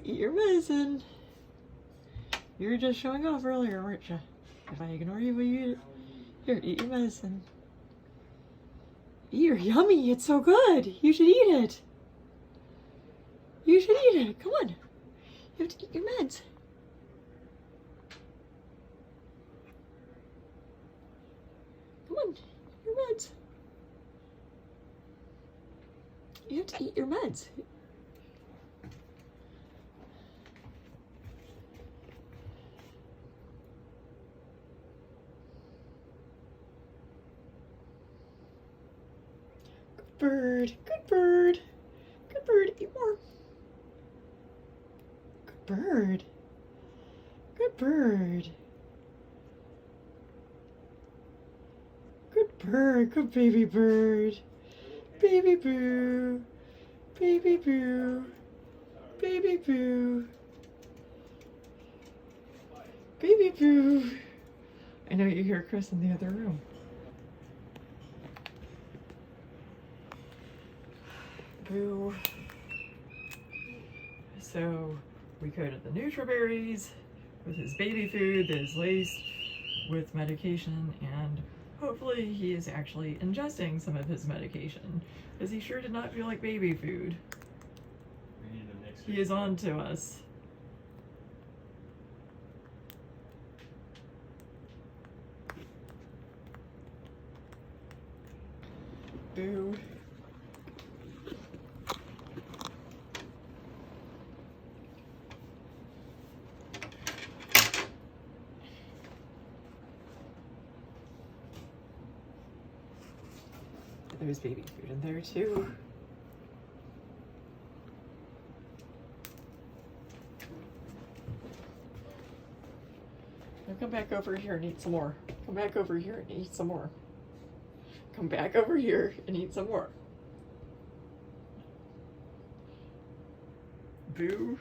Eat your medicine. You were just showing off earlier, weren't you? If I ignore you, will you eat it? Here, eat your medicine. You're yummy. It's so good. You should eat it. You should eat it. Come on. You have to eat your meds. Come on. Your meds. You have to eat your meds. Good bird. Good bird. Good bird. Eat more. Good bird. Good bird. Good bird. Good baby bird. Baby boo. Baby boo. Baby boo. Baby boo. I know you hear Chris in the other room. Boo. So we coated the Nutriberries with his baby food that is laced with medication, and hopefully he is actually ingesting some of his medication, because he sure did not feel like baby food. He is on to us. Boo. There's baby food in there too. Now come back over here and eat some more. Come back over here and eat some more. Come back over here and eat some more. Boo.